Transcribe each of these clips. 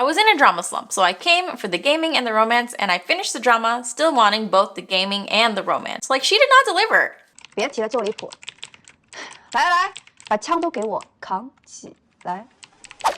I was in a drama slump, so I came for the gaming and the romance, and I finished the drama still wanting both the gaming and the romance. Like, she did not deliver. 别提了，就离谱。来来来，把枪都给我扛起来。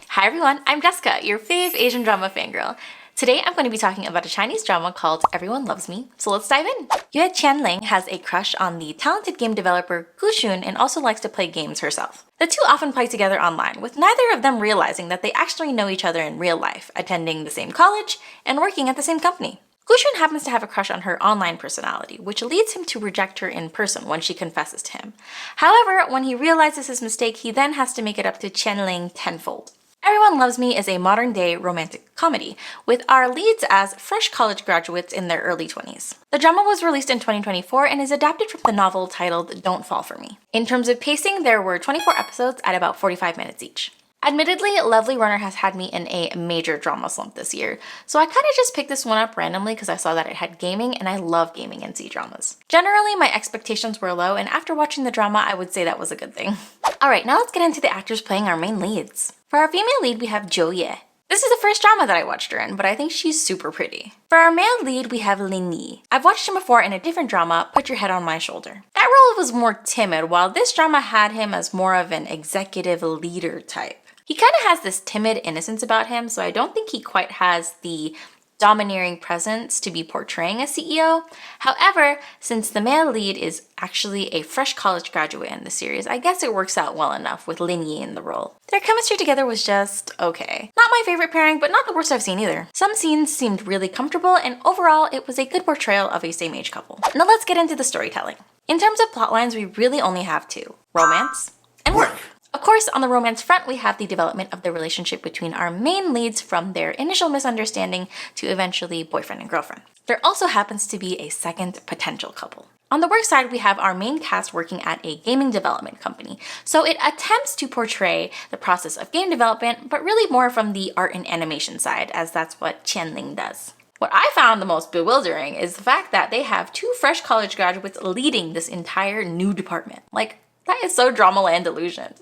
Hi everyone, I'm Jessica, your fave Asian drama fangirl. Today I'm going to be talking about a Chinese drama called Everyone Loves Me, so let's dive in. Yue Qianling has a crush on the talented game developer Gu Xun and also likes to play games herself. The two often play together online, with neither of them realizing that they actually know each other in real life, attending the same college and working at the same company. Gu Xun happens to have a crush on her online personality, which leads him to reject her in person when she confesses to him. However, when he realizes his mistake, he then has to make it up to Qianling tenfold. Everyone Loves Me is a modern-day romantic comedy, with our leads as fresh college graduates in their early 20s. The drama was released in 2024 and is adapted from the novel titled Don't Fall For Me. In terms of pacing, there were 24 episodes at about 45 minutes each. Admittedly, Lovely Runner has had me in a major drama slump this year, so I kind of just picked this one up randomly because I saw that it had gaming, and I love gaming and C-dramas. Generally, my expectations were low, and after watching the drama, I would say that was a good thing. Alright, now let's get into the actors playing our main leads. For our female lead, we have Jo Ye. This is the first drama that I watched her in, but I think she's super pretty. For our male lead, we have Lin Yi. I've watched him before in a different drama, Put Your Head on My Shoulder. That role was more timid, while this drama had him as more of an executive leader type. He kind of has this timid innocence about him, so I don't think he quite has the domineering presence to be portraying a CEO. However, since the male lead is actually a fresh college graduate in the series, I guess it works out well enough with Lin Yi in the role. Their chemistry together was just okay. Not my favorite pairing, but not the worst I've seen either. Some scenes seemed really comfortable, and overall, it was a good portrayal of a same-age couple. Now let's get into the storytelling. In terms of plotlines, we really only have two: romance and work. Of course, on the romance front, we have the development of the relationship between our main leads from their initial misunderstanding to eventually boyfriend and girlfriend. There also happens to be a second potential couple. On the work side, we have our main cast working at a gaming development company, so it attempts to portray the process of game development, but really more from the art and animation side, as that's what Qianling does. What I found the most bewildering is the fact that they have two fresh college graduates leading this entire new department. Like, that is so Dramaland delusion.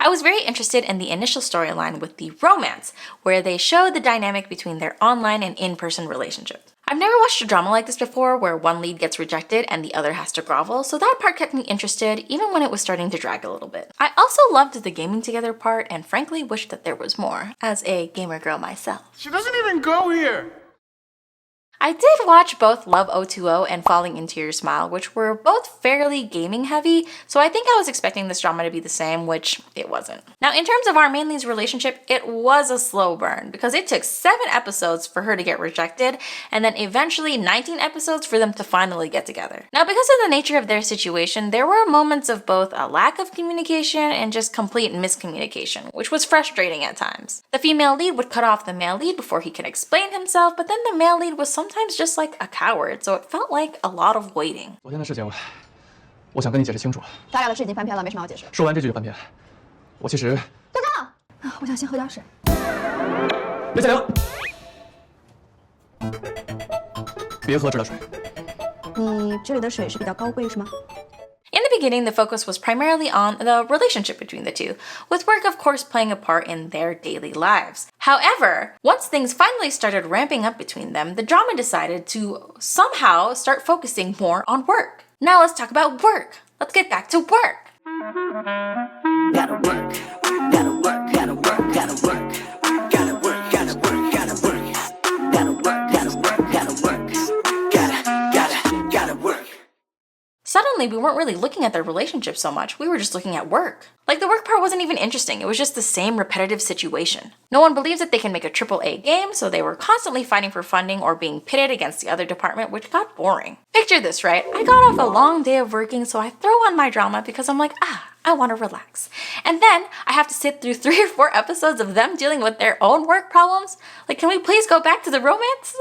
I was very interested in the initial storyline with the romance, where they show the dynamic between their online and in-person relationship. I've never watched a drama like this before where one lead gets rejected and the other has to grovel, so that part kept me interested even when it was starting to drag a little bit. I also loved the gaming together part and frankly wished that there was more, as a gamer girl myself. She doesn't even go here! I did watch both Love 020 and Falling Into Your Smile, which were both fairly gaming heavy, so I think I was expecting this drama to be the same, which it wasn't. Now, in terms of our main lead's relationship, it was a slow burn because it took 7 episodes for her to get rejected, and then eventually 19 episodes for them to finally get together. Now, because of the nature of their situation, there were moments of both a lack of communication and just complete miscommunication, which was frustrating at times. The female lead would cut off the male lead before he could explain himself, but then the male lead was sometimes just like a coward, so it felt like a lot of waiting. 昨天的事情，我想跟你解释清楚。咱俩的事已经翻篇了，没什么好解释。说完这句就翻篇。我其实……队长，我想先喝点水。别再聊，别喝这的水。你这里的水是比较高贵是吗？ In the beginning, the focus was primarily on the relationship between the two, with work of course playing a part in their daily lives. However, once things finally started ramping up between them, the drama decided to somehow start focusing more on work. Now let's talk about work. Let's get back to work. Gotta work, gotta work, gotta work, gotta work. Gotta work, gotta work, gotta work. Gotta work, gotta work, gotta work. Gotta work. Suddenly, we weren't really looking at their relationship so much, we were just looking at work. Like, the work part wasn't even interesting, it was just the same repetitive situation. No one believes that they can make a AAA game, so they were constantly fighting for funding or being pitted against the other department, which got boring. Picture this, right? I got off a long day of working, so I throw on my drama because I'm like, I want to relax. And then I have to sit through 3 or 4 episodes of them dealing with their own work problems. Like, can we please go back to the romance?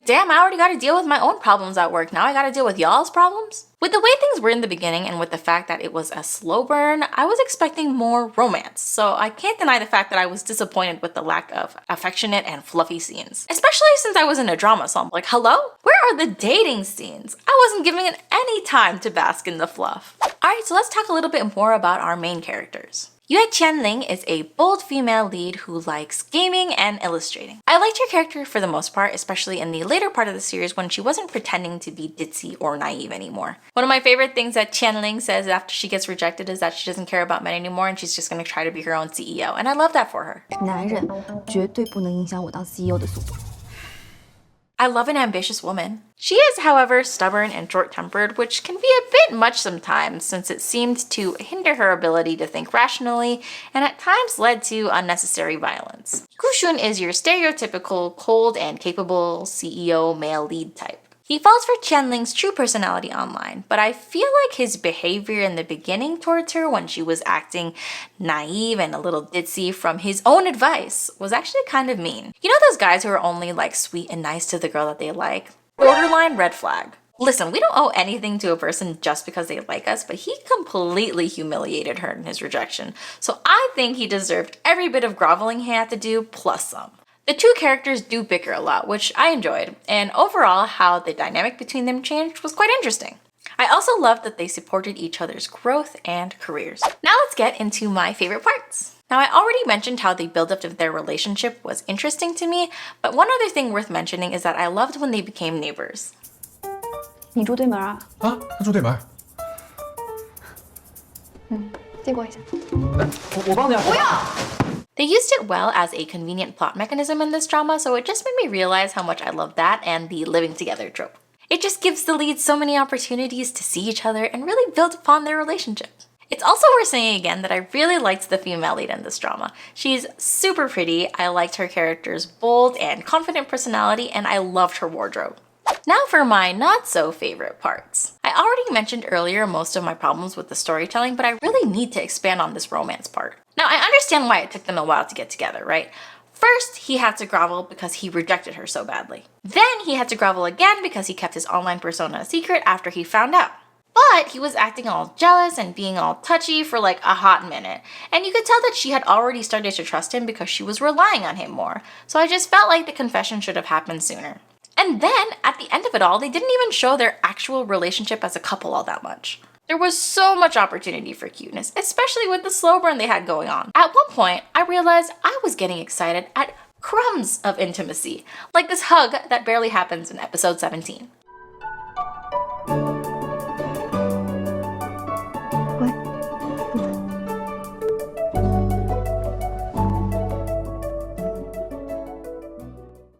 Damn, I already gotta deal with my own problems at work. Now I gotta deal with y'all's problems? With the way things were in the beginning and with the fact that it was a slow burn, I was expecting more romance, so I can't deny the fact that I was disappointed with the lack of affectionate and fluffy scenes. Especially since I was in a drama, so I'm like, hello? Where are the dating scenes? I wasn't giving it any time to bask in the fluff. Alright, so let's talk a little bit more about our main characters. Yue Qianling is a bold female lead who likes gaming and illustrating. I liked her character for the most part, especially in the later part of the series when she wasn't pretending to be ditzy or naive anymore. One of my favorite things that Qianling says after she gets rejected is that she doesn't care about men anymore and she's just gonna try to be her own CEO, and I love that for her. 男人绝对不能影响我当 CEO 的速度。 I love an ambitious woman. She is, however, stubborn and short-tempered, which can be a bit much sometimes since it seemed to hinder her ability to think rationally and at times led to unnecessary violence. Gushun is your stereotypical cold and capable CEO male lead type. He falls for Qianling's true personality online, but I feel like his behavior in the beginning towards her when she was acting naive and a little ditzy from his own advice was actually kind of mean. You know those guys who are only like sweet and nice to the girl that they like? Borderline red flag. Listen, we don't owe anything to a person just because they like us, but he completely humiliated her in his rejection. So I think he deserved every bit of groveling he had to do, plus some. The two characters do bicker a lot, which I enjoyed, and overall how the dynamic between them changed was quite interesting. I also loved that they supported each other's growth and careers. Now let's get into my favorite parts. Now I already mentioned how the build-up of their relationship was interesting to me, but one other thing worth mentioning is that I loved when they became neighbors. 你住对门啊？啊，他住对门。借过一下。我帮你啊。不要。 They used it well as a convenient plot mechanism in this drama, so it just made me realize how much I love that and the living together trope. It just gives the leads so many opportunities to see each other and really build upon their relationship. It's also worth saying again that I really liked the female lead in this drama. She's super pretty, I liked her character's bold and confident personality, and I loved her wardrobe. Now for my not so favorite parts. I already mentioned earlier most of my problems with the storytelling, but I really need to expand on this romance part. Now I understand why it took them a while to get together, right? First, he had to grovel because he rejected her so badly. Then he had to grovel again because he kept his online persona a secret after he found out. But he was acting all jealous and being all touchy for like a hot minute. And you could tell that she had already started to trust him because she was relying on him more. So I just felt like the confession should have happened sooner. And then, at the end of it all, they didn't even show their actual relationship as a couple all that much. There was so much opportunity for cuteness, especially with the slow burn they had going on. At one point, I realized I was getting excited at crumbs of intimacy, like this hug that barely happens in episode 17.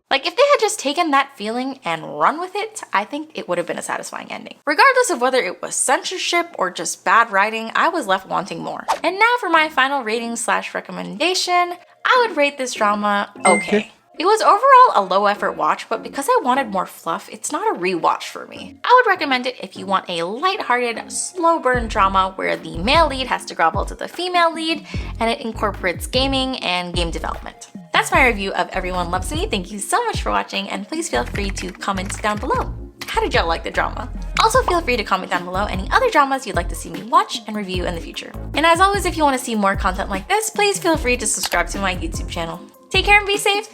Like, if they had just taken that feeling and run with it, I think it would have been a satisfying ending. Regardless of whether it was censorship or just bad writing, I was left wanting more. And now for my final rating / recommendation, I would rate this drama okay. It was overall a low effort watch, but because I wanted more fluff, it's not a rewatch for me. I would recommend it if you want a lighthearted, slow burn drama where the male lead has to grovel to the female lead and it incorporates gaming and game development. That's my review of Everyone Loves Me. Thank you so much for watching, and please feel free to comment down below. How did y'all like the drama? Also feel free to comment down below any other dramas you'd like to see me watch and review in the future. And as always, if you want to see more content like this, please feel free to subscribe to my YouTube channel. Take care and be safe!